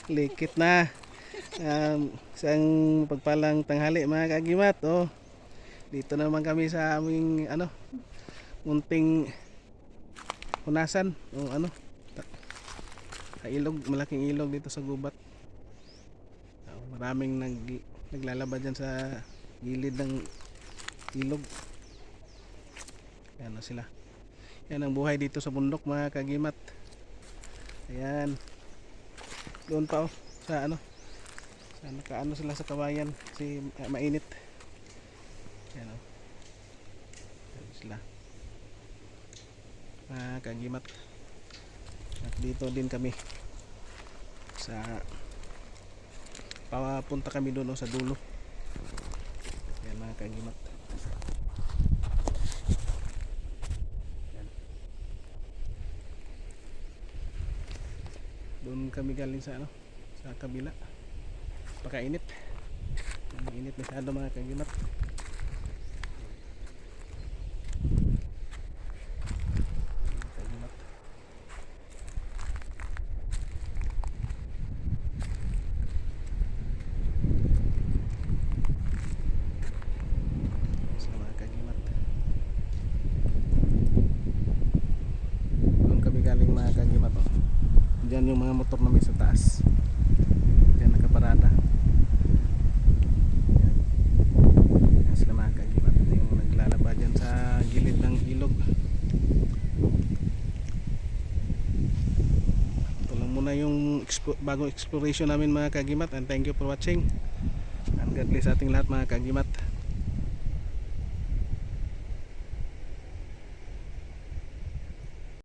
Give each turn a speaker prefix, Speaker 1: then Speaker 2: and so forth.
Speaker 1: Likit na. Isang pagpalang tanghali mga kagimat. Oh, dito naman kami sa aming munting hunasan o sa ilog, malaking ilog dito sa gubat. Maraming naglalaba dyan sa gilid ng ilog. Yan na sila. Yan ang buhay dito sa bundok mga kagimat. Ayan. Doon pa sa sa nakaano sila sa kawayan kasi mainit. Yan Yan sila. Mga kagimat. At dito din kami sa papunta kami doon sa dulo. Yan mga kagimat. Doon kami galing sa sa kabila. Pakainit. Mainit masyado mga kagimat. Doon kami galing mga kagimat. Diyan yung mga motor namin sa taas. Diyan nakaparada. Yan. Yan sila mga kagimat. Yung naglalaba dyan sa gilid ng ilog. Ito lang muna yung bagong exploration namin mga kagimat. And thank you for watching. And God bless ating lahat mga kagimat.